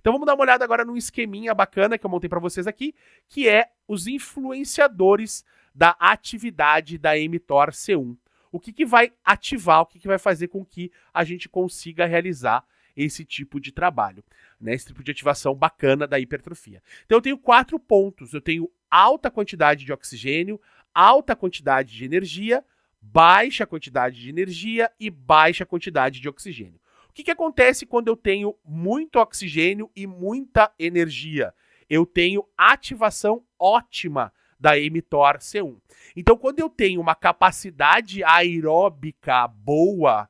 Então vamos dar uma olhada agora num esqueminha bacana que eu montei para vocês aqui, que é os influenciadores da atividade da mTOR-C1. O que vai ativar, o que vai fazer com que a gente consiga realizar esse tipo de trabalho, né? Esse tipo de ativação bacana da hipertrofia. Então eu tenho 4 pontos. Eu tenho alta quantidade de oxigênio, alta quantidade de energia, baixa quantidade de energia e baixa quantidade de oxigênio. O que acontece quando eu tenho muito oxigênio e muita energia? Eu tenho ativação ótima da mTOR-C1. Então, quando eu tenho uma capacidade aeróbica boa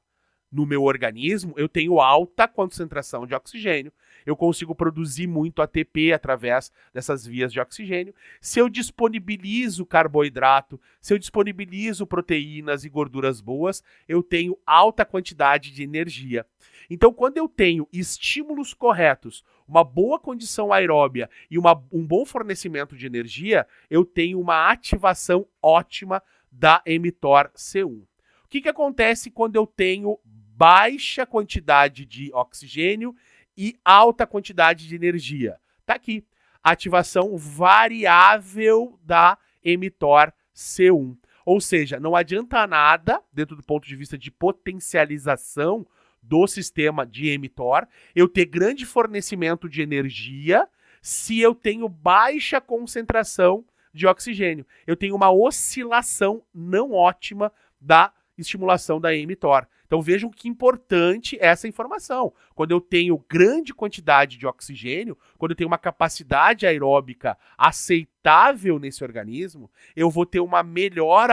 no meu organismo, eu tenho alta concentração de oxigênio, eu consigo produzir muito ATP através dessas vias de oxigênio. Se eu disponibilizo carboidrato, se eu disponibilizo proteínas e gorduras boas, eu tenho alta quantidade de energia. Então, quando eu tenho estímulos corretos, uma boa condição aeróbia e um bom fornecimento de energia, eu tenho uma ativação ótima da mTOR-C1. O que acontece quando eu tenho baixa quantidade de oxigênio e alta quantidade de energia? Tá aqui, ativação variável da mTOR-C1. Ou seja, não adianta nada, dentro do ponto de vista de potencialização do sistema de mTOR, eu ter grande fornecimento de energia se eu tenho baixa concentração de oxigênio. Eu tenho uma oscilação não ótima da estimulação da mTOR. Então vejam que importante essa informação. Quando eu tenho grande quantidade de oxigênio, quando eu tenho uma capacidade aeróbica aceitável nesse organismo, eu vou ter um melhor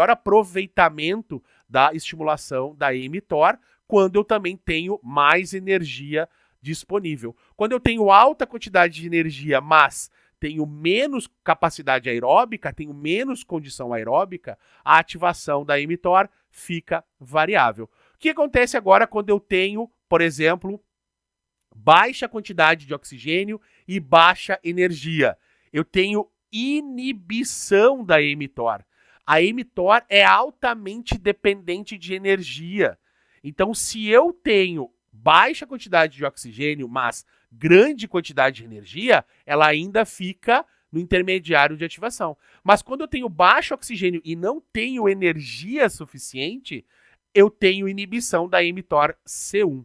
aproveitamento da estimulação da mTOR, quando eu também tenho mais energia disponível. Quando eu tenho alta quantidade de energia, mas tenho menos capacidade aeróbica, tenho menos condição aeróbica, a ativação da mTOR fica variável. O que acontece agora quando eu tenho, por exemplo, baixa quantidade de oxigênio e baixa energia? Eu tenho inibição da mTOR. A mTOR é altamente dependente de energia. Então, se eu tenho baixa quantidade de oxigênio, mas grande quantidade de energia, ela ainda fica no intermediário de ativação. Mas quando eu tenho baixo oxigênio e não tenho energia suficiente, eu tenho inibição da mTOR-C1.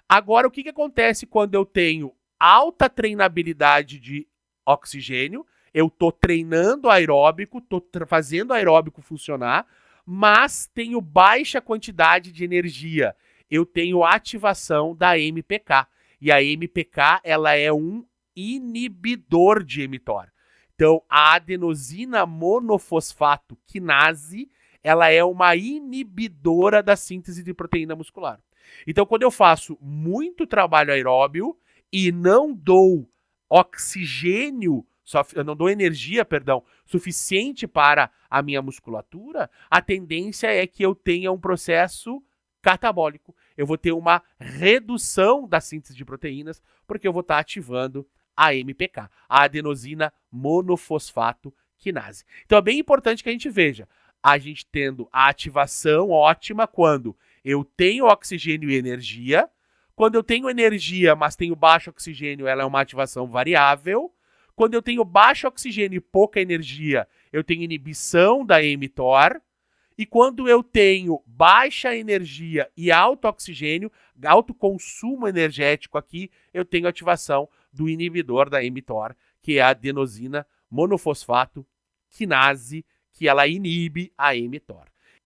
Agora, o que acontece quando eu tenho alta treinabilidade de oxigênio? Eu estou treinando aeróbico, estou fazendo aeróbico funcionar, mas tenho baixa quantidade de energia. Eu tenho ativação da MPK. E a MPK, ela é um inibidor de mTOR. Então, a adenosina monofosfato quinase, ela é uma inibidora da síntese de proteína muscular. Então, quando eu faço muito trabalho aeróbio e não dou oxigênio, não dou energia, suficiente para a minha musculatura, a tendência é que eu tenha um processo catabólico. Eu vou ter uma redução da síntese de proteínas, porque eu vou estar ativando a MPK, a adenosina monofosfato quinase. Então é bem importante que a gente veja, a gente tendo a ativação ótima quando eu tenho oxigênio e energia. Quando eu tenho energia, mas tenho baixo oxigênio, ela é uma ativação variável. Quando eu tenho baixo oxigênio e pouca energia, eu tenho inibição da mTOR. E quando eu tenho baixa energia e alto oxigênio, alto consumo energético aqui, eu tenho ativação do inibidor da mTOR, que é a adenosina monofosfato quinase, que ela inibe a mTOR.